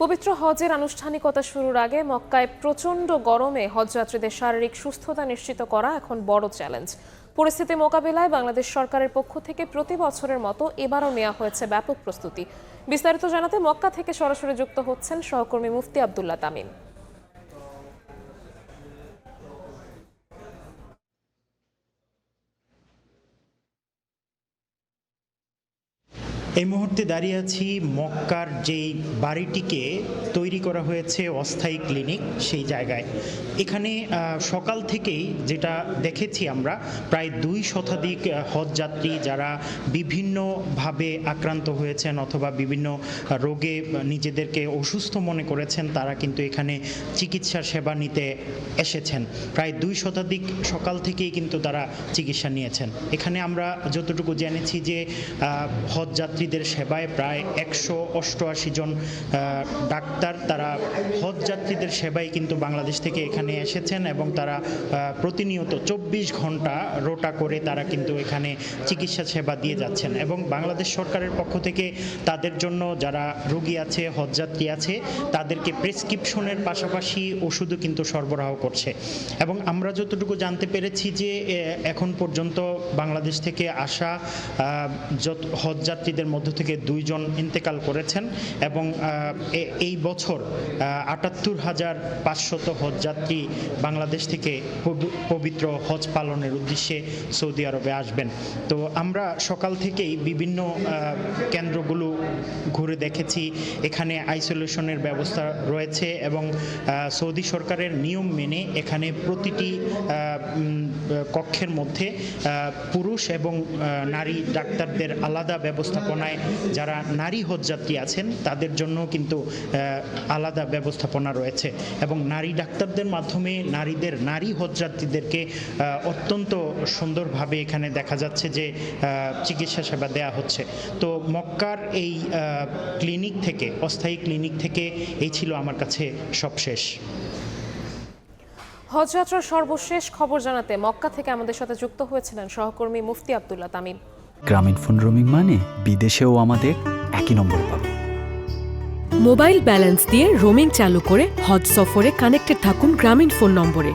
পবিত্র হজের আনুষ্ঠানিকতা শুরুর আগে মক্কায় প্রচণ্ড গরমে হজযাত্রীদের শারীরিক সুস্থতা নিশ্চিত করা এখন বড় চ্যালেঞ্জ। পরিস্থিতি মোকাবিলায় বাংলাদেশ সরকারের পক্ষ থেকে প্রতি বছরের মতো এবারও নেওয়া হয়েছে ব্যাপক প্রস্তুতি। বিস্তারিত জানাতে মক্কা থেকে সরাসরি যুক্ত হচ্ছেন সহকর্মী মুফতি আব্দুল্লাহ তামিম। এই মুহূর্তে দাঁড়িয়ে আছি মক্কার যেই বাড়িটিকে তৈরি করা হয়েছে অস্থায়ী ক্লিনিক, সেই জায়গায়। এখানে সকাল থেকেই যেটা দেখেছি আমরা, প্রায় 2 শতাধিক হজযাত্রী যারা বিভিন্নভাবে আক্রান্ত হয়েছেন অথবা বিভিন্ন রোগে নিজেদেরকে অসুস্থ মনে করেছেন, তারা কিন্তু এখানে চিকিৎসা সেবা নিতে এসেছেন। প্রায় 2 শতাধিক সকাল থেকেই কিন্তু তারা চিকিৎসা নিয়েছেন। এখানে আমরা যতটুকু জেনেছি যে হজযাত্রীদের সেবায় প্রায় 188 জন ডাক্তার তারা হজযাত্রীদের সেবায় কিন্তু বাংলাদেশ থেকে এখানে এসেছেন এবং তারা প্রতিনিয়ত 24 ঘন্টা রোটা করে তারা কিন্তু এখানে চিকিৎসা সেবা দিয়ে যাচ্ছেন। এবং বাংলাদেশ সরকারের পক্ষ থেকে তাদের জন্য যারা রোগী আছে, হজযাত্রী আছে, তাদেরকে প্রেসক্রিপশনের পাশাপাশি ওষুধও কিন্তু সরবরাহ করছে। এবং আমরা যতটুকু জানতে পেরেছি যে এখন পর্যন্ত বাংলাদেশ থেকে আসা হজযাত্রীদের মধ্য থেকে 2 জন ইন্তেকাল করেছেন এবং এই বছর 78,500 হজযাত্রী বাংলাদেশ থেকে পবিত্র হজ পালনের উদ্দেশ্যে সৌদি আরবে আসবেন। তো আমরা সকাল থেকেই বিভিন্ন কেন্দ্রগুলো ঘুরে দেখেছি। এখানে আইসোলেশনের ব্যবস্থা রয়েছে এবং সৌদি সরকারের নিয়ম মেনে এখানে প্রতিটি কক্ষের মধ্যে পুরুষ এবং নারী ডাক্তারদের আলাদা ব্যবস্থাপনায় যারা নারী হজযাত্রী আছেন তাদের জন্য কিন্তু আলাদা ব্যবস্থাপনা রয়েছে এবং নারী ডাক্তারদের মাধ্যমে নারী হজযাত্রীদেরকে অত্যন্ত সুন্দরভাবে এখানে দেখা যাচ্ছে যে চিকিৎসা সেবা দেয়া হচ্ছে। তো মক্কার এই ক্লিনিক থেকে, অস্থায়ী ক্লিনিক থেকে এই ছিল আমার কাছে সবশেষ। হজযাত্রার সর্বশেষ খবর জানাতে মক্কা থেকে আমাদের সাথে যুক্ত হয়েছিলেন সহকর্মী মুফতি আব্দুল্লাহ তামিম। গ্রামীণফোন রোমিং মানে বিদেশেও আমাদের একই নম্বর পাবে। মোবাইল ব্যালেন্স দিয়ে রোমিং চালু করে হজ সফরে কানেক্টেড থাকুন গ্রামীণফোন নম্বরে।